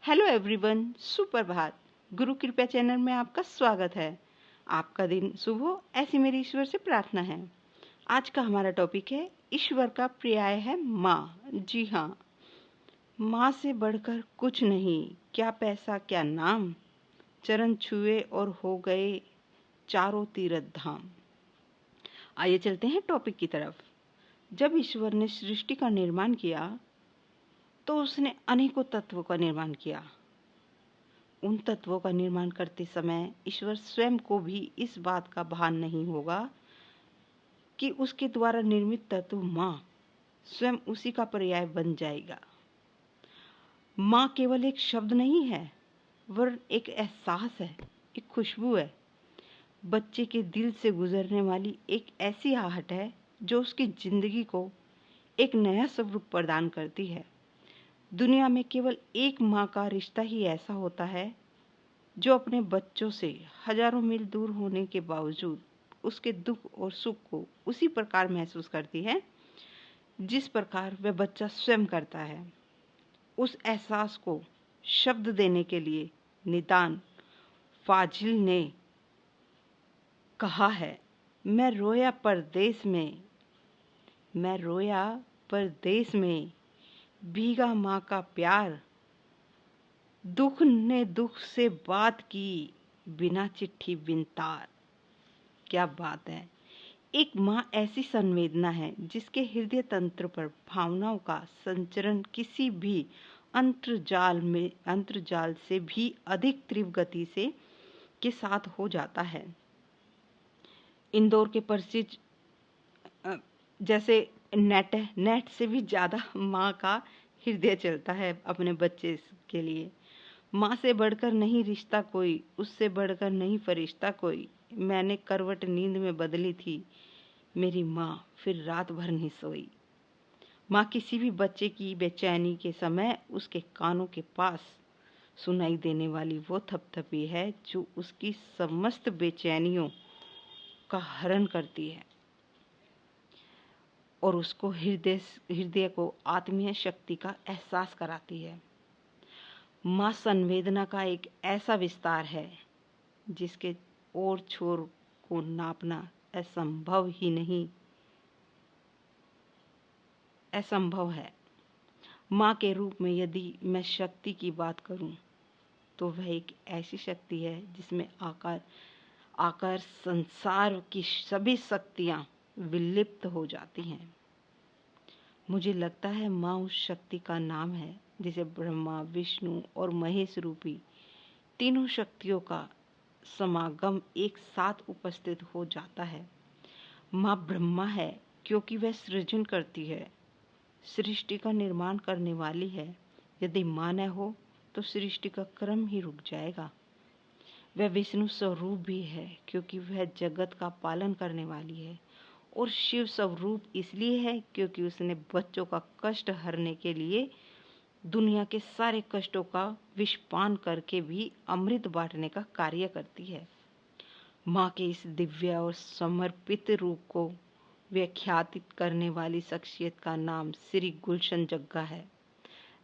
Hello everyone, सुप्रभात। गुरु कृपया channel में आपका स्वागत है। आपका दिन शुभ हो, ऐसी मेरी ईश्वर से प्रार्थना है। आज का हमारा टॉपिक है ईश्वर का पर्याय है माँ। जी हाँ, माँ से बढ़कर कुछ नहीं, क्या पैसा क्या नाम, चरण छुए और हो गए चारों तीर्थ धाम। आइए चलते हैं टॉपिक की तरफ। जब ईश्वर ने सृष्टि का निर्माण किया तो उसने अनेकों तत्वों का निर्माण किया। उन तत्वों का निर्माण करते समय ईश्वर स्वयं को भी इस बात का भान नहीं होगा कि उसके द्वारा निर्मित तत्व माँ स्वयं उसी का पर्याय बन जाएगा। माँ केवल एक शब्द नहीं है, वरन एक एहसास है, एक खुशबू है। बच्चे के दिल से गुजरने वाली एक ऐसी आहट है जो उसकी जिंदगी को एक नया स्वरूप प्रदान करती है। दुनिया में केवल एक माँ का रिश्ता ही ऐसा होता है जो अपने बच्चों से हजारों मील दूर होने के बावजूद उसके दुख और सुख को उसी प्रकार महसूस करती है जिस प्रकार वह बच्चा स्वयं करता है। उस एहसास को शब्द देने के लिए निदान फाजिल ने कहा है, मैं रोया परदेस में भीगा माँ का प्यार, दुख ने दुख से बात की बिना चिट्ठी बिन तार। क्या बात है। एक माँ ऐसी संवेदना है जिसके हृदय तंत्र पर भावनाओं का संचरण किसी भी अंतर्जाल से भी अधिक तीव्र गति से के साथ हो जाता है। इंदौर के प्रसिद्ध जैसे नेट से भी ज्यादा माँ का हृदय चलता है अपने बच्चे के लिए। माँ से बढ़कर नहीं रिश्ता कोई, उससे बढ़कर नहीं फरिश्ता कोई। मैंने करवट नींद में बदली थी, मेरी माँ फिर रात भर नहीं सोई। माँ किसी भी बच्चे की बेचैनी के समय उसके कानों के पास सुनाई देने वाली वो थपथपी है जो उसकी समस्त बेचैनियों का हरण करती है और उसको हृदय को आत्मीय शक्ति का एहसास कराती है। माँ संवेदना का एक ऐसा विस्तार है जिसके और छोर को नापना असंभव है। माँ के रूप में यदि मैं शक्ति की बात करूं तो वह एक ऐसी शक्ति है जिसमें आकर संसार की सभी शक्तियां विलिप्त हो जाती हैं। मुझे लगता है माँ उस शक्ति का नाम है जिसे ब्रह्मा, विष्णु और महेश रूपी तीनों शक्तियों का समागम एक साथ उपस्थित हो जाता है। माँ ब्रह्मा है क्योंकि वह सृजन करती है, सृष्टि का निर्माण करने वाली है। यदि माँ न हो तो सृष्टि का क्रम ही रुक जाएगा। वह विष्णु स्वरूप भी है क्योंकि वह जगत का पालन करने वाली है, और शिव स्वरूप इसलिए है क्योंकि उसने बच्चों का कष्ट हरने के लिए दुनिया के सारे कष्टों का विषपान करके भी अमृत बांटने का कार्य करती है। माँ के इस दिव्य और समर्पित रूप को व्याख्यातित करने वाली शख्सियत का नाम श्री गुलशन जग्गा है।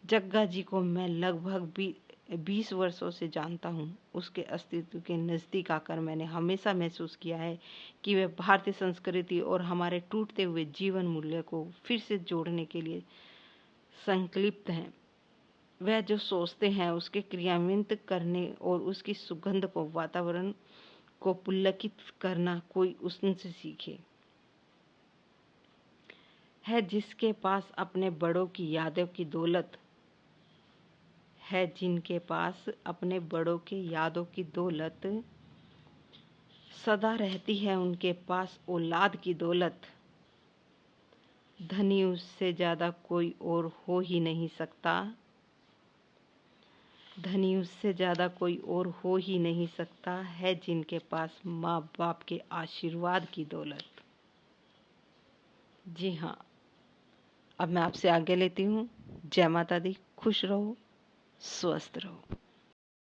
जग्गा जी को मैं लगभग 20 वर्षों से जानता हूँ। उसके अस्तित्व के नज़दीक आकर मैंने हमेशा महसूस किया है कि वे भारतीय संस्कृति और हमारे टूटते हुए जीवन मूल्य को फिर से जोड़ने के लिए संकल्पित हैं। वह जो सोचते हैं उसके क्रियान्वित करने और उसकी सुगंध को वातावरण को पुलकित करना कोई उनसे सीखे। है जिसके पास अपने बड़ों की यादों की दौलत, है जिनके पास अपने बड़ों के यादों की दौलत, सदा रहती है उनके पास औलाद की दौलत। धनी उससे ज्यादा कोई और हो ही नहीं सकता, धनी उससे ज्यादा कोई और हो ही नहीं सकता, है जिनके पास माँ बाप के आशीर्वाद की दौलत। जी हाँ, अब मैं आपसे आगे लेती हूँ। जय माता दी। खुश रहो, स्वस्थ रहो।